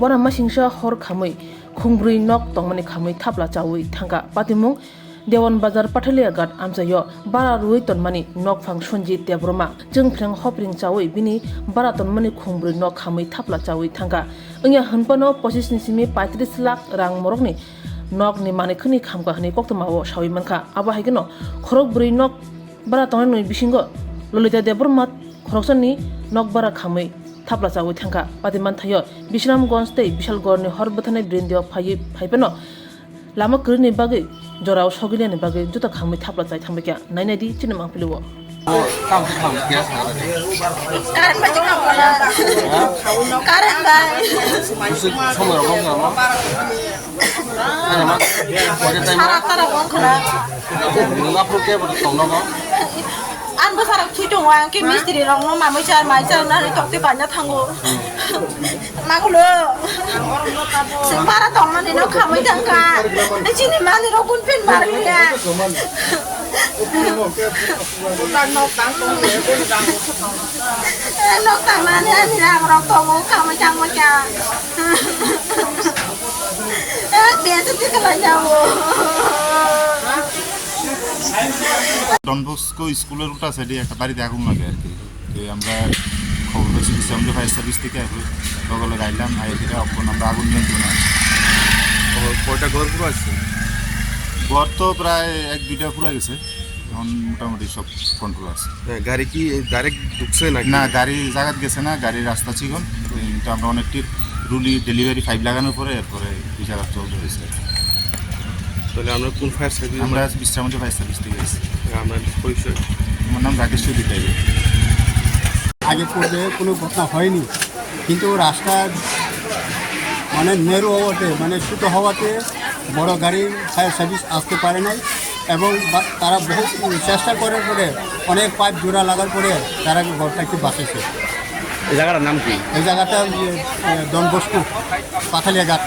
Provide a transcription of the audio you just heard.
bana masingsa hor khamui khungbrui nok tongmani khamui thapla chawi thangka patimung Dewan Bazar Pathalia Gat amsayo bara rui tonmani nok phang sonji tebroma jengphreng hopring chawi bini bara tonmani khungbrui nok khamui thapla chawi thangka engya hanpano 25 simi 35 lakh rang morokni nok ni mane khani khamka hani koktamawo sawi manka aba haigeno khorok brui nok bara tonmani bisingo Lolita Debroma khoroksani nok bara khamui thapla chawi thangka patiman thayo Bisramganj tei Bishalgorni horbathane brindio phaipeno lama kurni bagi jorao sogiliani bagi juta khamui thapla chai thambekya nainadi chinamang piliwo काम से काम क्या सारा Karan ba jika wala karan ba उसे समय रखो ना है ना मुझे time sara tara wong khana ना प्रो क्या बोलते हो ना an ba sara thu jong wang ke mistri rong no ma mai char na tok te ban na thango ma ko lo para tong na ni no khamai thang ka ni chini ma ni ro kun pin mar ya nok tang na ni ra ro to mo khamai chang ma cha dia tu ti kala jawo Don Bosco স্কুলের ওটা সাইডে একটা বাড়িতে আগুন লাগে আর কি আমরা খবর পেয়েছি আমরা ফায়ার সার্ভিস থেকে সকলে গাইলাম আই থেকে আমরা আগুন নিয়ন্ত্রণে আছি কয়টা ঘর পুরো আছে ঘর তো প্রায় 1-2টা পুরো গেছে এখন মোটামুটি সব কন্ট্রোল আছে গাড়ি কি ডাইরেক্ট ঢুকছে নাকি না গাড়ি জায়গা গেছে না গাড়ির রাস্তা চিকন তো আমরা অনেকটি রুলি ডেলিভারি 5 লাগানোর পরে এরপরে বিচার চলতে হয়েছে তাহলে আমরা কোন ফায়ার সার্ভিস আমরা বিশ্রামগঞ্জ ফায়ার সার্ভিস থেকে এসেছি আমরা পরিচয় আমার নাম রাকেশ চৌধুরী। আগে পূর্বে কোনো ঘটনা হয়নি কিন্তু রাস্তার মানে মেরু হওয়াতে মানে ছোটো হওয়াতে বড় গাড়ি ফায়ার সার্ভিস আসতে পারে নাই এবং তারা বহু চেষ্টা করার পরে অনেক পাইপ জোড়া লাগার পরে তারা ঘরটা একটু বাঁচেছে। এই জায়গাটার নাম কি এই জায়গাটা ডনবস্কো পাথালিয়া ঘাট।